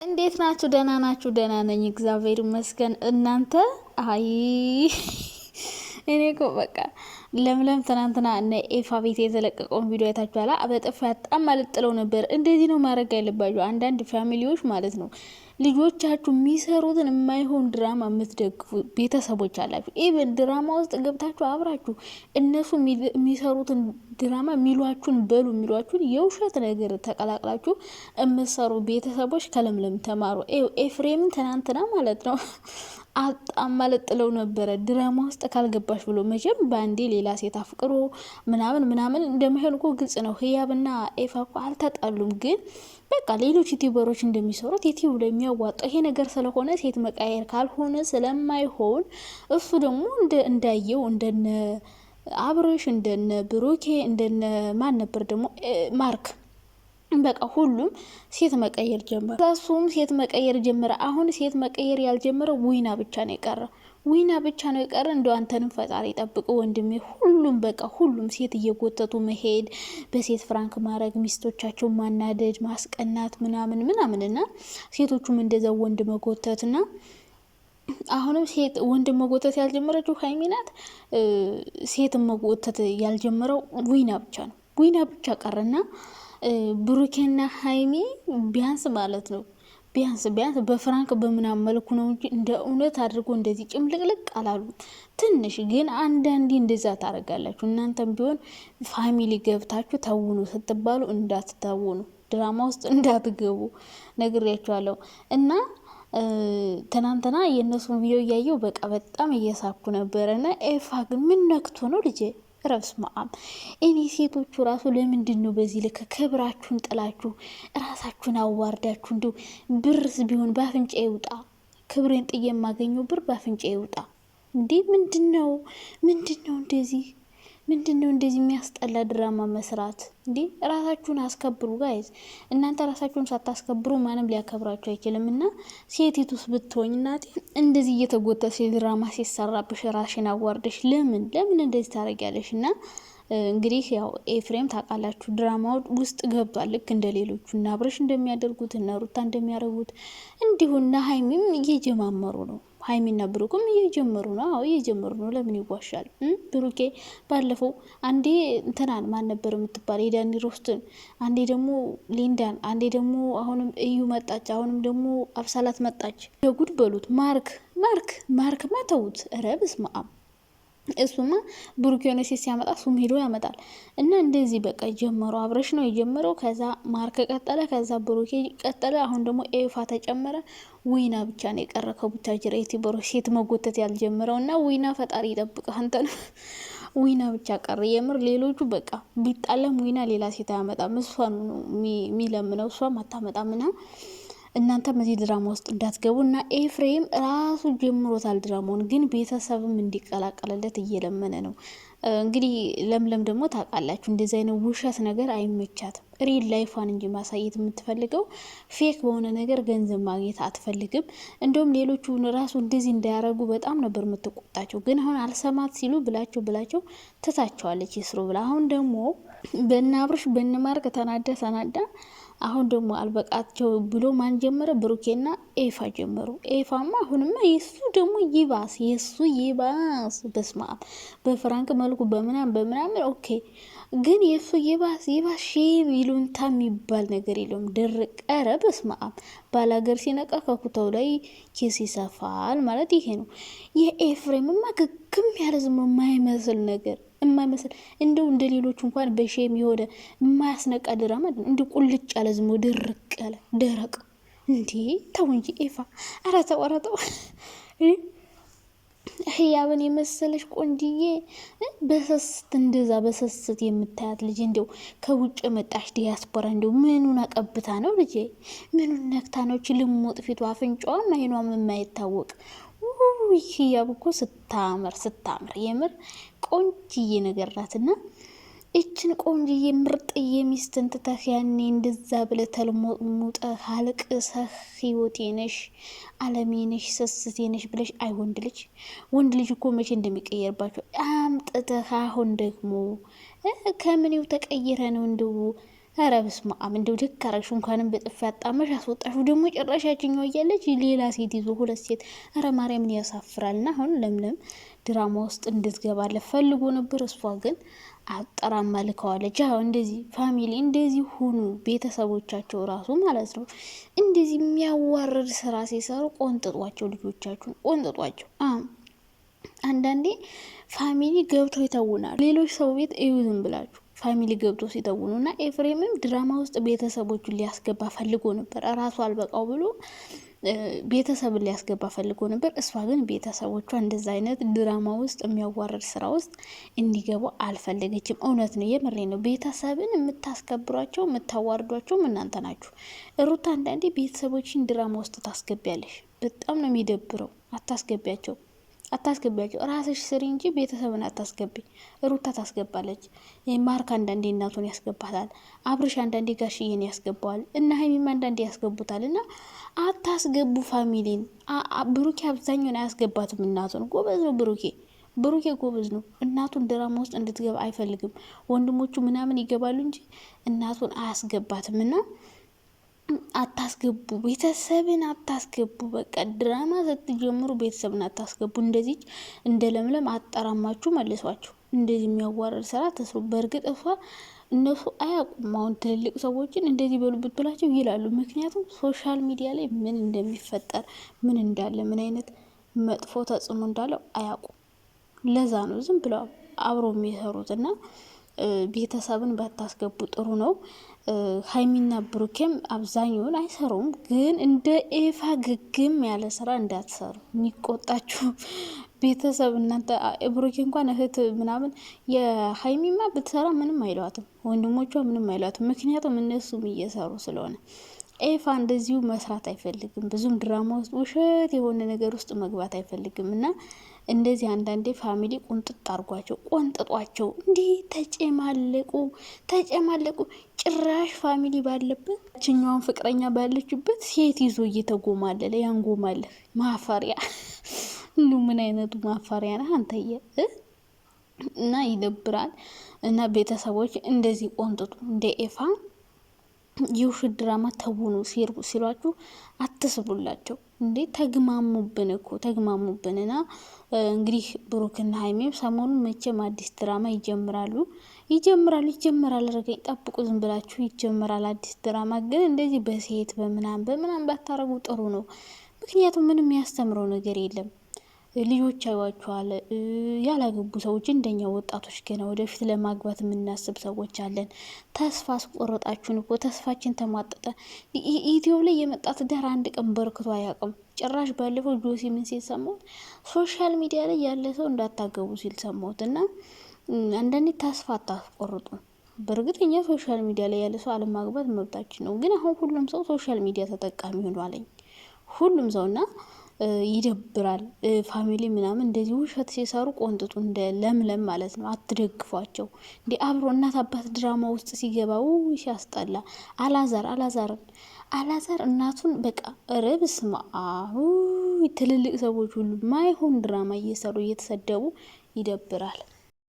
እንዴት ናችሁ? ደህና ናችሁ? ደህና ነኝ እግዚአብሔር ይመስገን። እናንተ? አይ እኔ እኮ በቃ ለምለም ትናንትና እነ ኤፋ ቤት የተለቀቀውን ቪዲዮ አይታችኋላ? በጥፍ በጣም ማለት ጥለው ነበር። እንደዚህ ነው ማድረግ ያለባችሁ አንዳንድ ፋሚሊዎች ማለት ነው። ልጆቻችሁ የሚሰሩትን የማይሆን ድራማ የምትደግፉ ቤተሰቦች አላችሁ። ኢቨን ድራማ ውስጥ ገብታችሁ አብራችሁ እነሱ የሚሰሩትን ድራማ የሚሏችሁን በሉ የሚሏችሁን የውሸት ነገር ተቀላቅላችሁ የምትሰሩ ቤተሰቦች ከለምለም ተማሩ። ኤፍሬምን ትናንትና ማለት ነው አጣም ማለት ጥለው ነበረ ድራማ ውስጥ ካልገባሽ ብሎ መቼም በአንዴ ሌላ ሴት አፍቅሮ ምናምን እንደማይሆን እኮ ግልጽ ነው። ህያብና ኤፋ እኮ አልተጣሉም፣ ግን በቃ ሌሎች ዩቲዩበሮች እንደሚሰሩት ዩቲዩብ ላይ የሚያዋጣው ይሄ ነገር ስለሆነ ሴት መቃየር ካልሆነ ስለማይሆን እሱ ደግሞ እንዳየው እንደነ አብረሽ እንደነ ብሩኬ እንደነ ማን ነበር ደግሞ ማርክ በቃ ሁሉም ሴት መቀየር ጀመረ። እሱም ሴት መቀየር ጀመረ። አሁን ሴት መቀየር ያልጀመረው ዊና ብቻ ነው የቀረ። ዊና ብቻ ነው የቀረ። እንደው አንተንም ፈጣሪ ጠብቅ ወንድሜ። ሁሉም በቃ ሁሉም ሴት እየጎተቱ መሄድ፣ በሴት ፍራንክ ማድረግ፣ ሚስቶቻቸው ማናደድ፣ ማስቀናት ምናምንና ሴቶቹም እንደዛ ወንድ መጎተትና አሁንም ሴት ወንድ መጎተት ያልጀመረችው ሀይሚ ናት። ሴት መጎተት ያልጀመረው ዊና ብቻ ነው። ዊና ብቻ ቀረና ብሩኬና ሀይሚ ቢያንስ ማለት ነው ቢያንስ በፍራንክ በምናም መልኩ ነው እንጂ እንደ እውነት አድርጎ እንደዚህ ጭምልቅልቅ አላሉ። ትንሽ ግን አንዳንዴ እንደዛ ታደርጋላችሁ። እናንተም ቢሆን ፋሚሊ ገብታችሁ ተውኑ ስትባሉ እንዳትታውኑ፣ ድራማ ውስጥ እንዳትገቡ ነግሬያችኋለሁ። እና ትናንትና የእነሱን ቪዲዮ እያየው በቃ በጣም እየሳኩ ነበረና ኤፋ ግን ምን ነክቶ ነው ልጄ? ረብስማም እኔ ሴቶቹ ራሱ ለምንድን ነው በዚህ ልክ ክብራችሁን ጥላችሁ ራሳችሁን አዋርዳችሁ? እንዲሁ ብርስ ቢሆን በአፍንጫ ይውጣ። ክብሬን ጥዬ የማገኘው ብር በአፍንጫ ይውጣ። እንዴ ምንድነው እንደዚህ የሚያስጠላ ድራማ መስራት? እንዴ ራሳችሁን አስከብሩ ጋይዝ። እናንተ ራሳችሁን ሳታስከብሩ ማንም ሊያከብራችሁ አይችልም። እና ሴቲቱስ ብትሆኝ እናቴ እንደዚህ እየተጎተሽ ድራማ ሲሰራብሽ ራሽን አዋርደሽ ለምን እንደዚህ ታደርጊያለሽ? እና እንግዲህ ያው ኤፍሬም ታውቃላችሁ ድራማው ውስጥ ገብቷል። ልክ እንደ ሌሎቹ እና አብረሽ እንደሚያደርጉት እና ሩታ እንደሚያደርጉት እንዲሁና ሀይሚም እየጀማመሩ ነው። ሀይሚና ብሩክም እየጀመሩ ነው። አዎ እየጀመሩ ነው። ለምን ይዋሻል? ብሩኬ ባለፈው አንዴ እንትናን ማን ነበር የምትባል የዳኒ ሮስትን፣ አንዴ ደግሞ ሊንዳን፣ አንዴ ደግሞ አሁንም እዩ መጣች፣ አሁንም ደግሞ አብሳላት መጣች። ለጉድ በሉት። ማርክ ማተውት ረብስ ማአም እሱማ ብሩክ የሆነ ሴት ሲያመጣ እሱም ሄዶ ያመጣል። እና እንደዚህ በቃ ጀመሩ። አብረሽ ነው የጀመረው፣ ከዛ ማርክ ቀጠለ፣ ከዛ ብሩክ ቀጠለ፣ አሁን ደግሞ ኤፋ ተጨመረ። ዊና ብቻ ነው የቀረ ከቡታጅራ ዩቲዩበሮች ሴት መጎተት ያልጀመረው። እና ዊና ፈጣሪ ይጠብቅህ አንተን። ዊና ብቻ ቀረ የምር። ሌሎቹ በቃ ቢጣለም ዊና ሌላ ሴት አያመጣም። እሷን ነው የሚለምነው፣ እሷም አታመጣም። ና እናንተ በዚህ ድራማ ውስጥ እንዳትገቡ። እና ኤፍሬም ራሱ ጀምሮታል ድራማውን፣ ግን ቤተሰብም እንዲቀላቀልለት እየለመነ ነው። እንግዲህ ለምለም ደግሞ ታውቃላችሁ እንደዚህ አይነት ውሸት ነገር አይመቻትም። ሪል ላይፏን እንጂ ማሳየት የምትፈልገው ፌክ በሆነ ነገር ገንዘብ ማግኘት አትፈልግም። እንደውም ሌሎቹ ራሱ እንደዚህ እንዳያረጉ በጣም ነበር የምትቆጣቸው። ግን አሁን አልሰማት ሲሉ ብላቸው ትታቸዋለች ይስሩ ብላ። አሁን ደግሞ በእነ አብርሽ በእነ ማርክ ተናዳ አሁን ደግሞ አልበቃቸው ብሎ ማን ጀመረ? ብሩኬና ኤፋ ጀመሩ። ኤፋማ አሁንማ የሱ ደግሞ ይባስ በስማም በፍራንክ መልኩ በምናምን ኦኬ። ግን የሱ ይባስ ሼም ይሉንታ የሚባል ነገር የለውም። ድርቅ ኧረ በስማም ባላገር ሲነቃ ከኩታው ላይ ኪስ ይሰፋል ማለት ይሄ ነው። የኤፍሬምማ ግግም ያለ ዝም የማይመስል ነገር እንደው እንደ ሌሎቹ እንኳን በሼም የሆነ የማያስነቃ ድራማ እንደ ቁልጭ ያለ ዝም ድርቅ ያለ ደረቅ። እንዴ ተው እንጂ ኤፋ፣ ኧረ ተው። ህያብን የመሰለሽ ቆንጅዬ በሰስት የምታያት ልጅ እንደው ከውጭ መጣሽ ዲያስፖራ እንደው ምኑን አቀብታ ነው ልጄ? ምኑን ነክታ ነው? ልሞጥ ፊቷ አፍንጫዋም አይኗም የማይታወቅ ህያብ እኮ ስታምር የምር ቆንጅዬ ነገር ናትና እችን ቆንጅዬ ምርጥዬ ሚስትን ትተህ ያኔ እንደዛ ብለህ ተልሞጥሙጠህ አልቅሰህ ህይወቴ ነሽ አለሜ ነሽ ሰስቴ ነሽ ብለሽ ወንድ ልጅ እኮ መቼ እንደሚቀየርባቸው አምጥተህ አሁን ደግሞ ከምኔው ተቀይረ ነው እንደው ኧረ በስመ አብ እንደው ደግ አደረግሽ። እንኳንም በጥፊ አጣመሽ አስወጣሹ። ደግሞ ጭራሻችኛው እያለች ሌላ ሴት ይዞ 2 ሴት። ኧረ ማርያምን ያሳፍራል። እና አሁን ለምለም ድራማ ውስጥ እንድትገባለት ፈልጎ ነበር። እሷ ግን አጠራማ ልከዋለች። አዎ እንደዚህ ፋሚሊ እንደዚህ ሁኑ። ቤተሰቦቻቸው ራሱ ማለት ነው እንደዚህ የሚያዋርድ ስራ ሲሰሩ ቆንጥጧቸው፣ ልጆቻችሁን ቆንጥጧቸው። አንዳንዴ ፋሚሊ ገብተው ይተውናሉ። ሌሎች ሰው ቤት እዩ ዝም ብላችሁ ፋሚሊ ገብቶ ሲተውኑ እና ኤፍሬምም ድራማ ውስጥ ቤተሰቦቹን ሊያስገባ ፈልጎ ነበር። ራሱ አልበቃው ብሎ ቤተሰብን ሊያስገባ ፈልጎ ነበር። እሷ ግን ቤተሰቦቿ እንደዛ አይነት ድራማ ውስጥ የሚያዋርድ ስራ ውስጥ እንዲገቡ አልፈለገችም። እውነት ነው፣ የምሬ ነው። ቤተሰብን የምታስከብሯቸው የምታዋርዷቸውም እናንተ ናችሁ። ሩታ አንዳንዴ ቤተሰቦችን ድራማ ውስጥ ታስገቢያለሽ። በጣም ነው የሚደብረው። አታስገቢያቸው። ራስሽ ስሪ እንጂ ቤተሰብን አታስገቢ። ሩታ ታስገባለች። ማርክ አንዳንዴ እናቱን ያስገባታል። አብርሽ አንዳንዴ ጋሽዬን ያስገባዋል እና ሀይሚም አንዳንዴ ያስገቡታል። እና አታስገቡ ፋሚሊን። ብሩኬ አብዛኛውን አያስገባትም እናቱን። ጎበዝ ነው ብሩኬ ጎበዝ ነው። እናቱን ድራማ ውስጥ እንድትገባ አይፈልግም። ወንድሞቹ ምናምን ይገባሉ እንጂ እናቱን አያስገባትም። እና አታስገቡ፣ ቤተሰብን አታስገቡ። በቃ ድራማ ስትጀምሩ ቤተሰብን አታስገቡ። እንደዚህ እንደ ለምለም አጠራማችሁ መልሷችሁ እንደዚህ የሚያዋርድ ስራ ተስሩ። በእርግጥ እነሱ አያውቁም። አሁን ትልልቅ ሰዎችን እንደዚህ በሉበት ብላቸው ይላሉ። ምክንያቱም ሶሻል ሚዲያ ላይ ምን እንደሚፈጠር ምን እንዳለ ምን አይነት መጥፎ ተጽዕኖ እንዳለው አያውቁም። ለዛ ነው ዝም ብለው አብሮ የሚሰሩት። እና ቤተሰብን ባታስገቡ ጥሩ ነው። ሀይሚና ብሩኬም አብዛኛውን አይሰሩም፣ ግን እንደ ኤፋ ግግም ያለ ስራ እንዳትሰሩ። የሚቆጣችሁ ቤተሰብ እናንተ። ብሩኬ እንኳን እህት ምናምን የሀይሚማ ብትሰራ ምንም አይሏትም፣ ወንድሞቿ ምንም አይሏትም። ምክንያቱም እነሱም እየሰሩ ስለሆነ። ኤፋ እንደዚሁ መስራት አይፈልግም። ብዙም ድራማ ውስጥ ውሸት የሆነ ነገር ውስጥ መግባት አይፈልግም። እና እንደዚህ አንዳንዴ ፋሚሊ ቁንጥጥ አርጓቸው፣ ቆንጥጧቸው። እንዲህ ተጨማለቁ። ጭራሽ ፋሚሊ ባለበት ችኛዋን ፍቅረኛ ባለችበት ሴት ይዞ እየተጎማለለ ያንጎማለ። ማፈሪያ ምን አይነቱ ማፈሪያ ነህ አንተየ! እና ይደብራል። እና ቤተሰቦች እንደዚህ ቆንጥጡ። እንደ ኤፋ የውሸት ድራማ ተውኑ ሲሏችሁ አትስቡላቸው። እንዴ ተግማሙብን እኮ ተግማሙብንና እንግዲህ ብሩክና ሀይሜም ሰሞኑን መቼም አዲስ ድራማ ይጀምራል። ረገኝ ጠብቁ፣ ዝም ብላችሁ ይጀምራል አዲስ ድራማ። ግን እንደዚህ በሴት በምናም ባታረጉ ጥሩ ነው። ምክንያቱም ምንም ያስተምረው ነገር የለም። ልጆች አይዋችኋል። ያላገቡ ሰዎች እንደኛ ወጣቶች ገና ወደፊት ለማግባት የምናስብ ሰዎች አለን። ተስፋ አስቆረጣችሁን እኮ። ተስፋችን ተሟጠጠ። ኢትዮ ላይ የመጣ ትዳር አንድ ቀን በርክቶ አያውቅም። ጭራሽ ባለፈው ጆሲ ምን ሲል ሰማሁት? ሶሻል ሚዲያ ላይ ያለ ሰው እንዳታገቡ ሲል ሰማሁት። እና አንዳንዴ ተስፋ አታስቆርጡ። በእርግጠኛ ሶሻል ሚዲያ ላይ ያለ ሰው አለማግባት መብታችን ነው። ግን አሁን ሁሉም ሰው ሶሻል ሚዲያ ተጠቃሚ ሆኗለኝ፣ ሁሉም ሰውና ይደብራል። ፋሚሊ ምናምን እንደዚህ ውሸት ሲሰሩ ቆንጥጡ፣ እንደ ለምለም ማለት ነው። አትደግፏቸው። እንዲ አብሮ እናት አባት ድራማ ውስጥ ሲገባው ሲያስጠላ። አላዛር እናቱን በቃ ረብስማ ትልልቅ ሰዎች ሁሉ ማይሆን ድራማ እየሰሩ እየተሰደቡ ይደብራል።